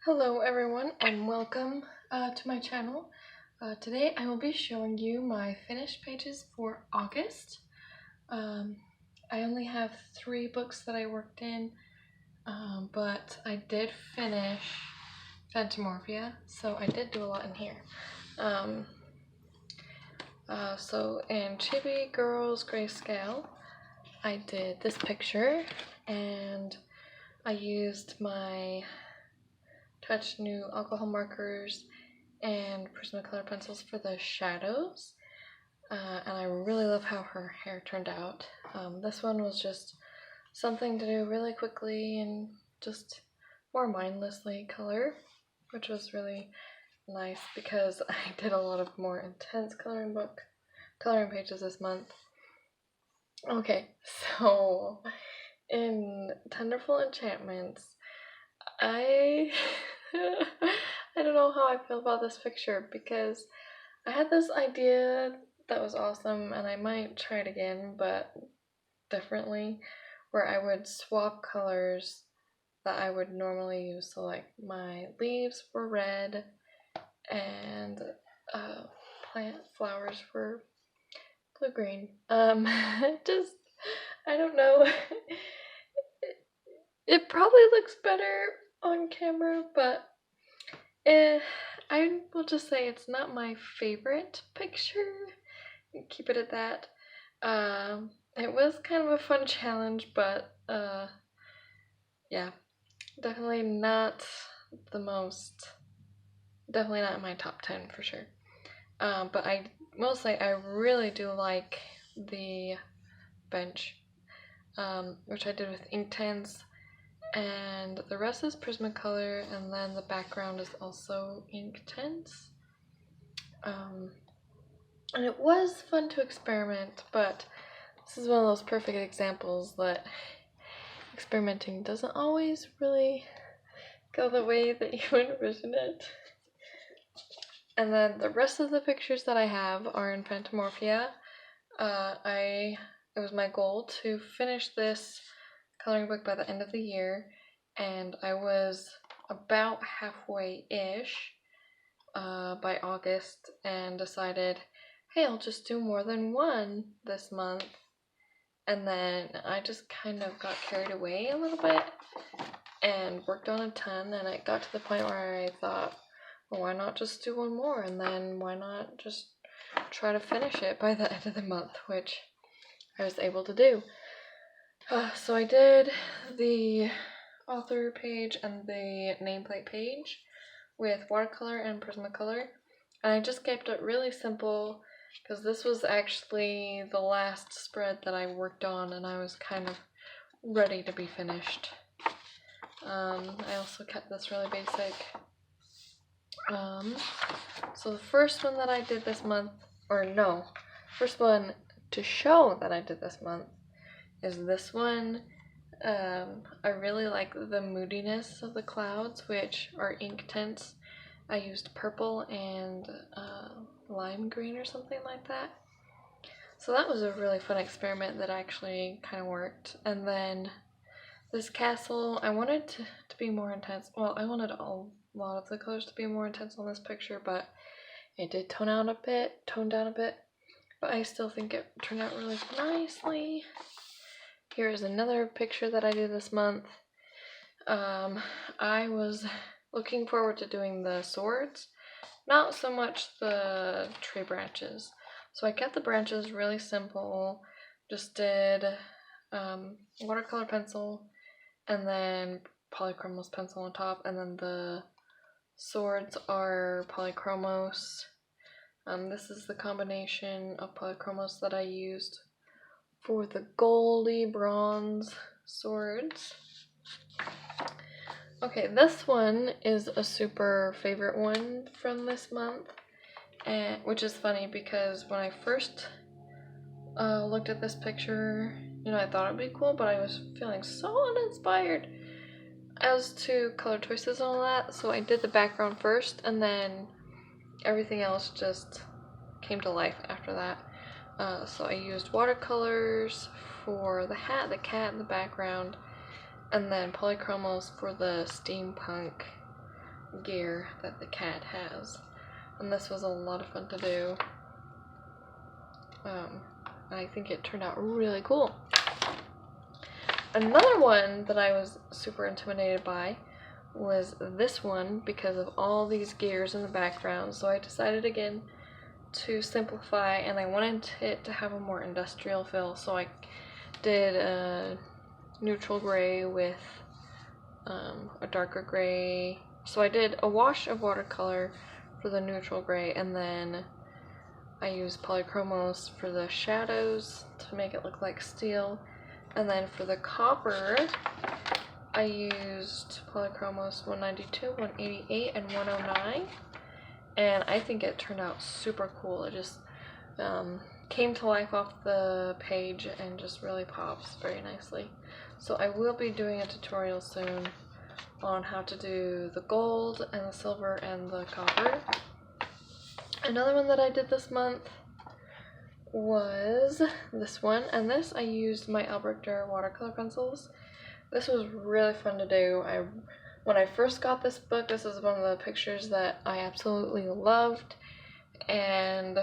Hello everyone and welcome to my channel. Today I will be showing you my finished pages for August. I only have 3 books that I worked in, but I did finish Phantomaria, so I did do a lot in here. So in Chibi Girls Grayscale, I did this picture and I used my Touch New alcohol markers and Prismacolor pencils for the shadows, and I really love how her hair turned out. This one was just something to do really quickly and just more mindlessly color, which was really nice because I did a lot of more intense coloring pages this month. Okay, so in Tenderful Enchantments, I I don't know how I feel about this picture because I had this idea that was awesome and I might try it again, but differently, where I would swap colors that I would normally use. So like my leaves were red and plant flowers were blue-green. Just, I don't know. It probably looks better on camera, but I will just say it's not my favorite picture. Keep it at that. It was kind of a fun challenge, but yeah, definitely not the most, definitely not in my top 10 for sure. But I will say I really do like the bench, which I did with Inktense, and the rest is Prismacolor, and then the background is also Inktense. And it was fun to experiment, but this is one of those perfect examples that experimenting doesn't always really go the way that you envision it. And then the rest of the pictures that I have are in Phantomaria. It was my goal to finish this coloring book by the end of the year, and I was about halfway-ish by August and decided, hey, I'll just do more than one this month. And then I just kind of got carried away a little bit and worked on a ton, and it got to the point where I thought, well, why not just do one more, and then why not just try to finish it by the end of the month, which I was able to do. So I did the author page and the nameplate page with watercolor and Prismacolor, and I just kept it really simple because this was actually the last spread that I worked on and I was kind of ready to be finished. I also kept this really basic. So the first one that I did this month, first one to show that I did this month is this one. I really like the moodiness of the clouds, which are Inktense. I used purple and lime green or something like that. So that was a really fun experiment that actually kind of worked. And then this castle, I wanted to be more intense. Well, I wanted a lot of the colors to be more intense on this picture, but it did tone down a bit. But I still think it turned out really nicely. Here is another picture that I did this month. I was looking forward to doing the swords, not so much the tree branches. So I kept the branches really simple, just did watercolor pencil and then polychromos pencil on top, and then the swords are polychromos. This is the combination of polychromos that I used for the goldy bronze swords. Okay, this one is a super favorite one from this month, which is funny because when I first looked at this picture, I thought it'd be cool, but I was feeling so uninspired as to color choices and all that, so I did the background first, and then everything else just came to life after that. So I used watercolors for the hat, the cat, and the background, and then polychromos for the steampunk gear that the cat has. And this was a lot of fun to do. I think it turned out really cool. Another one that I was super intimidated by was this one because of all these gears in the background. So I decided again to simplify, and I wanted it to have a more industrial feel. So I did a neutral gray with a darker gray. So I did a wash of watercolor for the neutral gray, and then I used polychromos for the shadows to make it look like steel. And then for the copper, I used polychromos 192, 188, and 109. And I think it turned out super cool. It just came to life off the page and just really pops very nicely. So I will be doing a tutorial soon on how to do the gold and the silver and the copper. Another one that I did this month was this one, and this I used my Albrecht Dürer watercolor pencils. This was really fun to do. When I first got this book, this is one of the pictures that I absolutely loved, and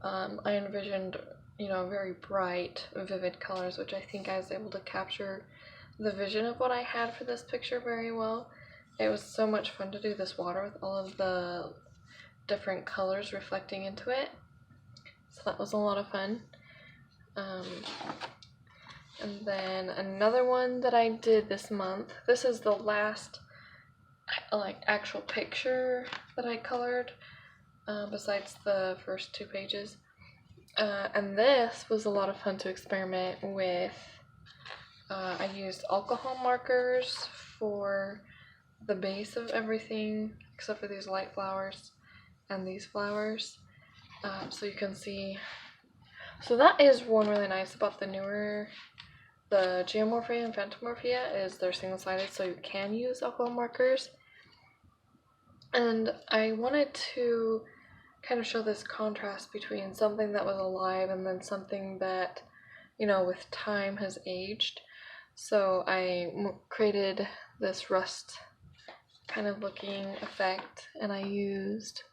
I envisioned, you know, very bright, vivid colors, which I think I was able to capture the vision of what I had for this picture very well. It was so much fun to do this water with all of the different colors reflecting into it. So that was a lot of fun. And then another one that I did this month. This is the last actual picture that I colored, besides the first 2 pages. And this was a lot of fun to experiment with. I used alcohol markers for the base of everything except for these light flowers and these flowers. So you can see, so that is one really nice about the Geomorphic and Phantomaria is they're single-sided, so you can use alcohol markers. And I wanted to kind of show this contrast between something that was alive and then something that, you know, with time has aged. So I created this rust kind of looking effect, and I used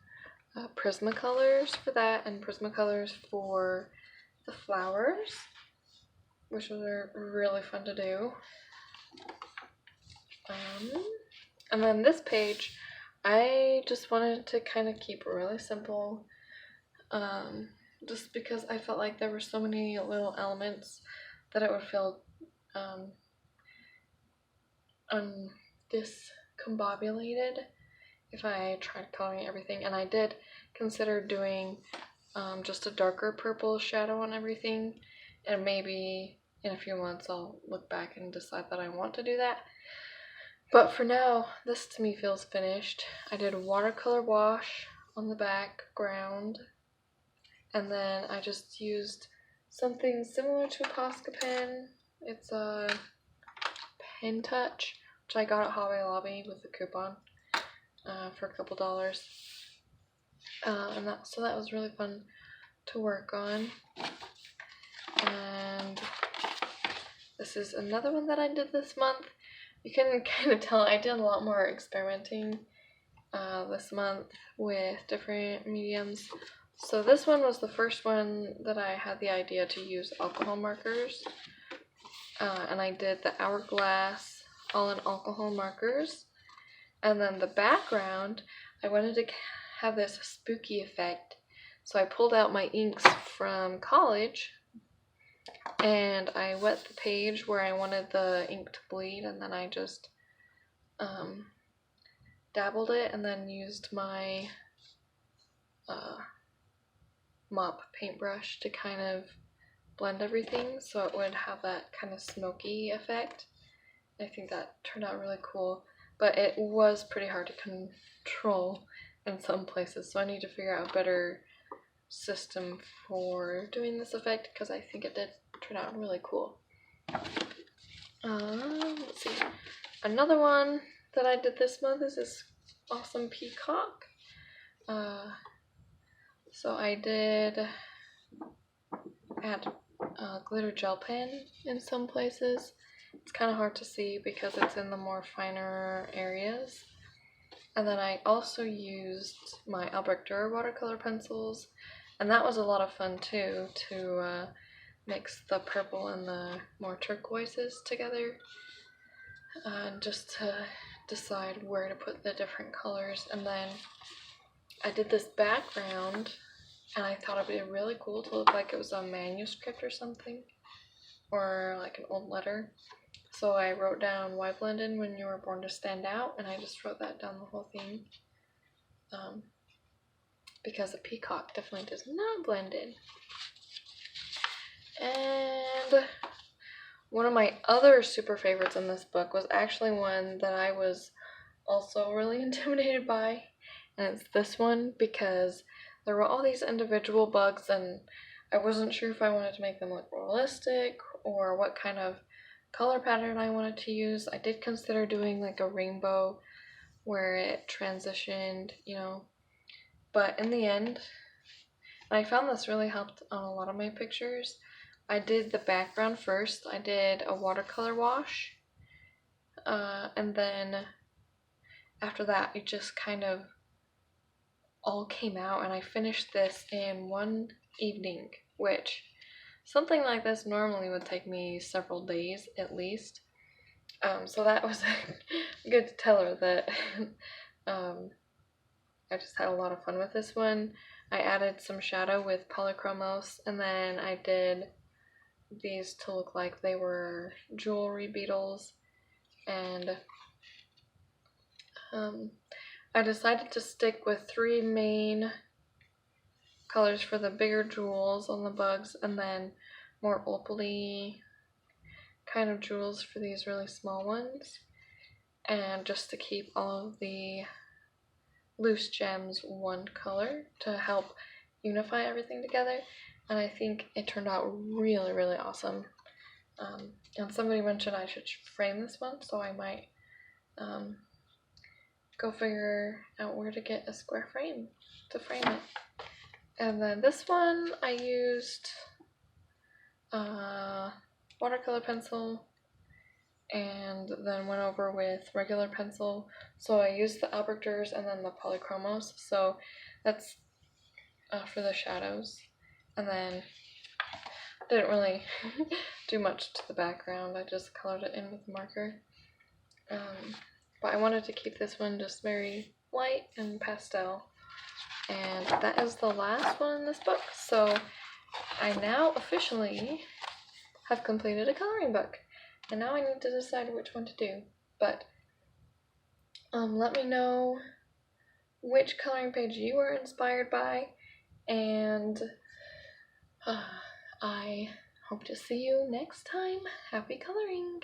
Prismacolors for that and Prismacolors for the flowers, which were really fun to do. And then this page, I just wanted to kind of keep it really simple, just because I felt like there were so many little elements that it would feel discombobulated if I tried coloring everything. And I did consider doing just a darker purple shadow on everything, and maybe in a few months I'll look back and decide that I want to do that. But for now, this to me feels finished. I did a watercolor wash on the background, and then I just used something similar to a Posca pen. It's a Pen Touch, which I got at Hobby Lobby with a coupon for a couple dollars. So that was really fun to work on. And this is another one that I did this month. You can kind of tell I did a lot more experimenting this month with different mediums. So this one was the first one that I had the idea to use alcohol markers. And I did the Hourglass all in alcohol markers. And then the background, I wanted to have this spooky effect. So I pulled out my inks from college, and I wet the page where I wanted the ink to bleed, and then I just dabbled it, and then used my mop paintbrush to kind of blend everything so it would have that kind of smoky effect. I think that turned out really cool, but it was pretty hard to control in some places, so I need to figure out a better system for doing this effect, because I think it did turn out really cool. Let's see. Another one that I did this month is this awesome peacock. So I did add glitter gel pen in some places. It's kind of hard to see because it's in the more finer areas. And then I also used my Albrecht Dürer watercolor pencils, and that was a lot of fun too, to mix the purple and the more turquoises together, and just to decide where to put the different colors. And then I did this background, and I thought it'd be really cool to look like it was a manuscript or something, or like an old letter. So I wrote down, "Why blend in when you were born to stand out?" And I just wrote that down the whole thing. Because a peacock definitely does not blend in. And one of my other super favorites in this book was actually one that I was also really intimidated by. And it's this one, because there were all these individual bugs and I wasn't sure if I wanted to make them look realistic or what kind of color pattern I wanted to use. I did consider doing like a rainbow where it transitioned, you know, but in the end, I found this really helped on a lot of my pictures. I did the background first. I did a watercolor wash, and then after that it just kind of all came out, and I finished this in one evening, which something like this normally would take me several days at least. So that was good to tell her that I just had a lot of fun with this one. I added some shadow with polychromos, and then I did these to look like they were jewelry beetles, and I decided to stick with 3 main colors for the bigger jewels on the bugs, and then more opally kind of jewels for these really small ones, and just to keep all of the loose gems one color to help unify everything together. And I think it turned out really, really awesome. And somebody mentioned I should frame this one, so I might go figure out where to get a square frame to frame it. And then this one I used watercolor pencil and then went over with regular pencil. So I used the Albrecht Dürers and then the polychromos. So that's for the shadows. And then didn't really do much to the background. I just colored it in with a marker. But I wanted to keep this one just very light and pastel. And that is the last one in this book. So I now officially have completed a coloring book. And now I need to decide which one to do. But let me know which coloring page you were inspired by. And I hope to see you next time. Happy coloring!